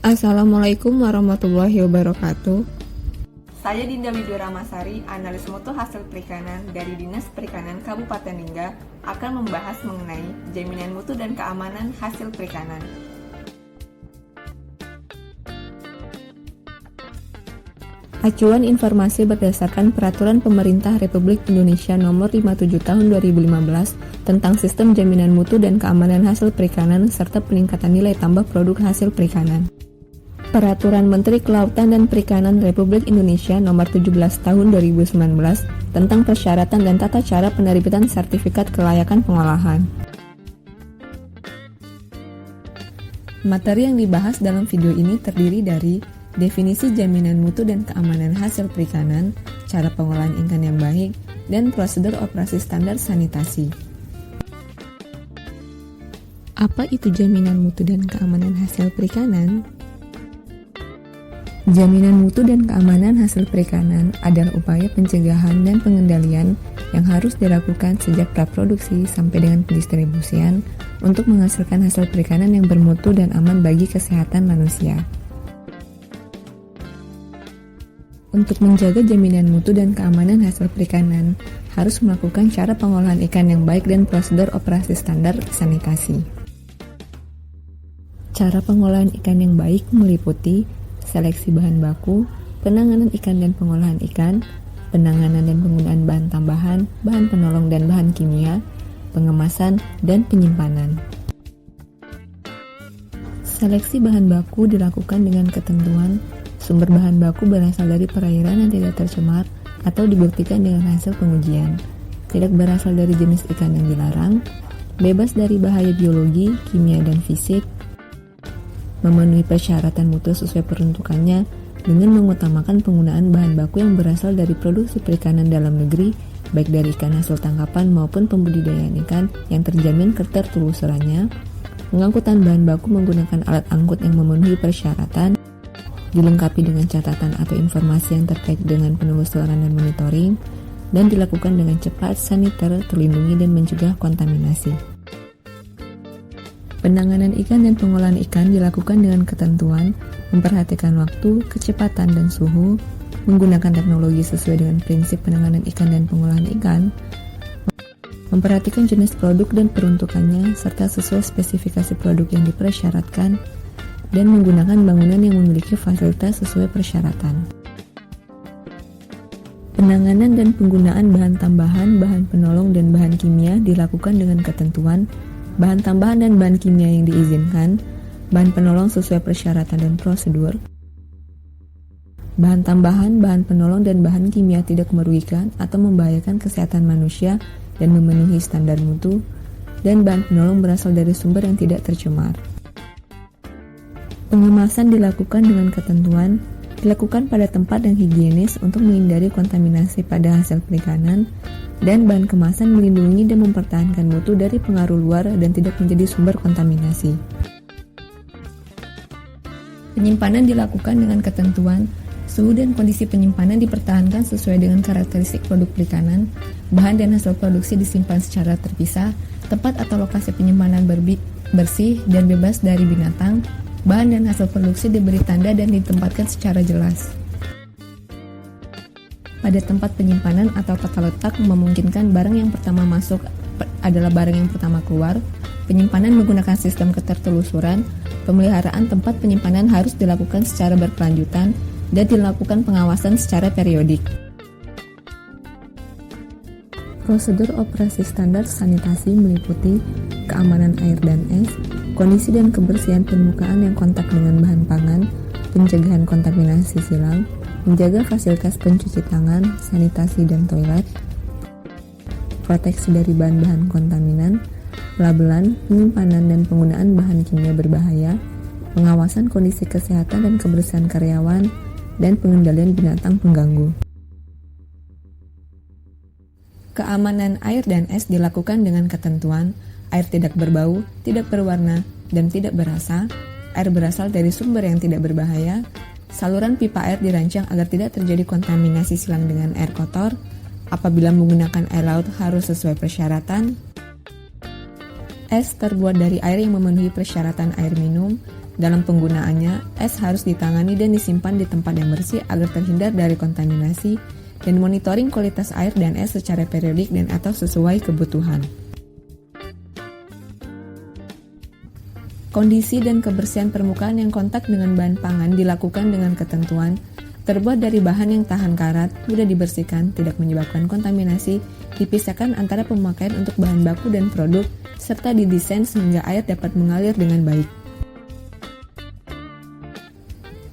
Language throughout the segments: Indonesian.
Assalamualaikum warahmatullahi wabarakatuh. Saya Dinda Widuramasari, analis mutu hasil perikanan dari Dinas Perikanan Kabupaten Lingga, akan membahas mengenai jaminan mutu dan keamanan hasil perikanan. Acuan informasi berdasarkan Peraturan Pemerintah Republik Indonesia Nomor 57 Tahun 2015 tentang Sistem Jaminan Mutu dan Keamanan Hasil Perikanan serta peningkatan nilai tambah produk hasil perikanan. Peraturan Menteri Kelautan dan Perikanan Republik Indonesia Nomor 17 Tahun 2019 tentang persyaratan dan tata cara penerbitan sertifikat kelayakan pengolahan. Materi yang dibahas dalam video ini terdiri dari definisi jaminan mutu dan keamanan hasil perikanan, cara pengolahan ikan yang baik, dan prosedur operasi standar sanitasi. Apa itu jaminan mutu dan keamanan hasil perikanan? Jaminan mutu dan keamanan hasil perikanan adalah upaya pencegahan dan pengendalian yang harus dilakukan sejak praproduksi sampai dengan pendistribusian untuk menghasilkan hasil perikanan yang bermutu dan aman bagi kesehatan manusia. Untuk menjaga jaminan mutu dan keamanan hasil perikanan, harus melakukan cara pengolahan ikan yang baik dan prosedur operasi standar sanitasi. Cara pengolahan ikan yang baik meliputi seleksi bahan baku, penanganan ikan dan pengolahan ikan, penanganan dan penggunaan bahan tambahan, bahan penolong dan bahan kimia, pengemasan, dan penyimpanan. Seleksi bahan baku dilakukan dengan ketentuan sumber bahan baku berasal dari perairan yang tidak tercemar atau dibuktikan dengan hasil pengujian, tidak berasal dari jenis ikan yang dilarang, bebas dari bahaya biologi, kimia, dan fisik, memenuhi persyaratan mutu sesuai peruntukannya dengan mengutamakan penggunaan bahan baku yang berasal dari produksi perikanan dalam negeri, baik dari ikan hasil tangkapan maupun pembudidayaan ikan yang terjamin ketertelusurannya, pengangkutan bahan baku menggunakan alat angkut yang memenuhi persyaratan, dilengkapi dengan catatan atau informasi yang terkait dengan penelusuran dan monitoring, dan dilakukan dengan cepat, saniter, terlindungi, dan mencegah kontaminasi. Penanganan ikan dan pengolahan ikan dilakukan dengan ketentuan, memperhatikan waktu, kecepatan, dan suhu, menggunakan teknologi sesuai dengan prinsip penanganan ikan dan pengolahan ikan, memperhatikan jenis produk dan peruntukannya, serta sesuai spesifikasi produk yang dipersyaratkan, dan menggunakan bangunan yang memiliki fasilitas sesuai persyaratan. Penanganan dan penggunaan bahan tambahan, bahan penolong, dan bahan kimia dilakukan dengan ketentuan, bahan tambahan dan bahan kimia yang diizinkan, bahan penolong sesuai persyaratan dan prosedur, bahan tambahan, bahan penolong, dan bahan kimia tidak merugikan atau membahayakan kesehatan manusia dan memenuhi standar mutu, dan bahan penolong berasal dari sumber yang tidak tercemar. Pengemasan dilakukan dengan ketentuan, dilakukan pada tempat yang higienis untuk menghindari kontaminasi pada hasil perikanan, dan bahan kemasan melindungi dan mempertahankan mutu dari pengaruh luar dan tidak menjadi sumber kontaminasi. Penyimpanan dilakukan dengan ketentuan, suhu dan kondisi penyimpanan dipertahankan sesuai dengan karakteristik produk perikanan, bahan dan hasil produksi disimpan secara terpisah, tempat atau lokasi penyimpanan bersih dan bebas dari binatang, bahan dan hasil produksi diberi tanda dan ditempatkan secara jelas. Pada tempat penyimpanan atau tata letak memungkinkan barang yang pertama masuk adalah barang yang pertama keluar. Penyimpanan menggunakan sistem ketertelusuran. Pemeliharaan tempat penyimpanan harus dilakukan secara berkelanjutan dan dilakukan pengawasan secara periodik. Prosedur operasi standar sanitasi meliputi keamanan air dan es, kondisi dan kebersihan permukaan yang kontak dengan bahan pangan, pencegahan kontaminasi silang, menjaga fasilitas pencuci tangan, sanitasi dan toilet, proteksi dari bahan-bahan kontaminan, pelabelan, penyimpanan dan penggunaan bahan kimia berbahaya, pengawasan kondisi kesehatan dan kebersihan karyawan, dan pengendalian binatang pengganggu. Keamanan air dan es dilakukan dengan ketentuan, air tidak berbau, tidak berwarna, dan tidak berasa, air berasal dari sumber yang tidak berbahaya, saluran pipa air dirancang agar tidak terjadi kontaminasi silang dengan air kotor, apabila menggunakan air laut harus sesuai persyaratan, es terbuat dari air yang memenuhi persyaratan air minum, Dalam penggunaannya, es harus ditangani dan disimpan di tempat yang bersih agar terhindar dari kontaminasi, dan monitoring kualitas air dan es secara periodik dan atau sesuai kebutuhan. Kondisi dan kebersihan permukaan yang kontak dengan bahan pangan dilakukan dengan ketentuan, terbuat dari bahan yang tahan karat, mudah dibersihkan, tidak menyebabkan kontaminasi, dipisahkan antara pemakaian untuk bahan baku dan produk, serta didesain sehingga air dapat mengalir dengan baik.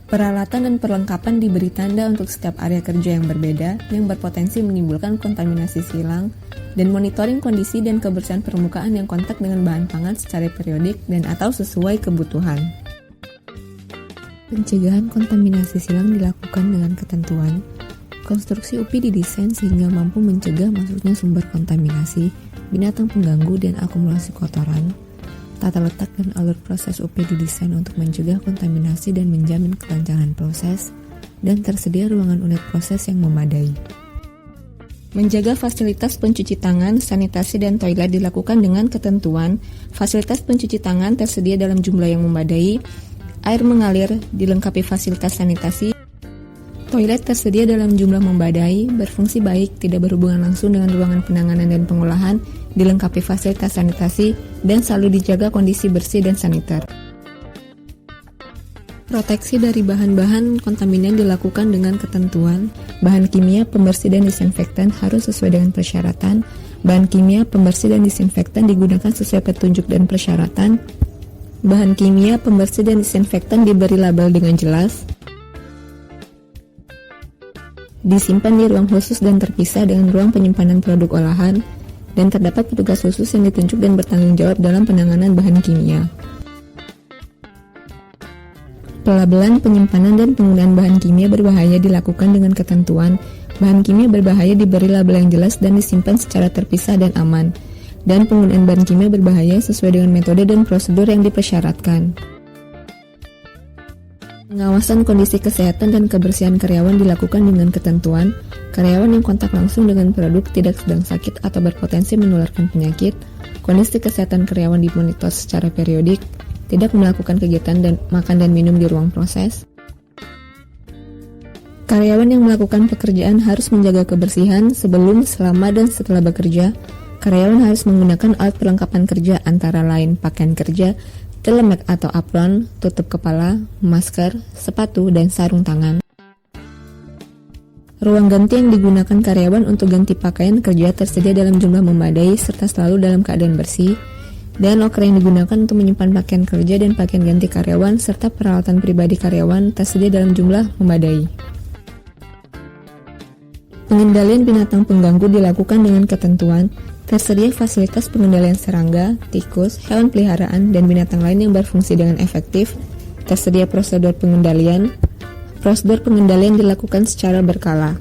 Peralatan dan perlengkapan diberi tanda untuk setiap area kerja yang berbeda yang berpotensi menimbulkan kontaminasi silang, dan monitoring kondisi dan kebersihan permukaan yang kontak dengan bahan pangan secara periodik dan atau sesuai kebutuhan. Pencegahan kontaminasi silang dilakukan dengan ketentuan. Konstruksi UPI didesain sehingga mampu mencegah masuknya sumber kontaminasi, binatang pengganggu, dan akumulasi kotoran. Tata letak dan alur proses UPI didesain untuk mencegah kontaminasi dan menjamin kelancaran proses, dan tersedia ruangan unit proses yang memadai. Menjaga fasilitas pencuci tangan, sanitasi, dan toilet dilakukan dengan ketentuan. Fasilitas pencuci tangan tersedia dalam jumlah yang memadai, air mengalir, dilengkapi fasilitas sanitasi, toilet tersedia dalam jumlah memadai, berfungsi baik, tidak berhubungan langsung dengan ruangan penanganan dan pengolahan, dilengkapi fasilitas sanitasi, dan selalu dijaga kondisi bersih dan saniter. Proteksi dari bahan-bahan kontaminan dilakukan dengan ketentuan. Bahan kimia, pembersih, dan disinfektan harus sesuai dengan persyaratan. Bahan kimia, pembersih, dan disinfektan digunakan sesuai petunjuk dan persyaratan. Bahan kimia, pembersih, dan disinfektan diberi label dengan jelas. Disimpan di ruang khusus dan terpisah dengan ruang penyimpanan produk olahan, dan terdapat petugas khusus yang ditunjuk dan bertanggung jawab dalam penanganan bahan kimia. Pelabelan, penyimpanan, dan penggunaan bahan kimia berbahaya dilakukan dengan ketentuan. Bahan kimia berbahaya diberi label yang jelas dan disimpan secara terpisah dan aman, dan penggunaan bahan kimia berbahaya sesuai dengan metode dan prosedur yang dipersyaratkan. Pengawasan kondisi kesehatan dan kebersihan karyawan dilakukan dengan ketentuan. Karyawan yang kontak langsung dengan produk tidak sedang sakit atau berpotensi menularkan penyakit. Kondisi kesehatan karyawan dimonitor secara periodik. Tidak melakukan kegiatan dan makan dan minum di ruang proses. Karyawan yang melakukan pekerjaan harus menjaga kebersihan sebelum, selama, dan setelah bekerja. Karyawan harus menggunakan alat perlengkapan kerja antara lain pakaian kerja, telemek atau apron, tutup kepala, masker, sepatu, dan sarung tangan. Ruang ganti yang digunakan karyawan untuk ganti pakaian kerja tersedia dalam jumlah memadai serta selalu dalam keadaan bersih, dan loker yang digunakan untuk menyimpan pakaian kerja dan pakaian ganti karyawan serta peralatan pribadi karyawan tersedia dalam jumlah memadai. Pengendalian binatang pengganggu dilakukan dengan ketentuan. Tersedia fasilitas pengendalian serangga, tikus, hewan peliharaan, dan binatang lain yang berfungsi dengan efektif. Tersedia prosedur pengendalian. Prosedur pengendalian dilakukan secara berkala.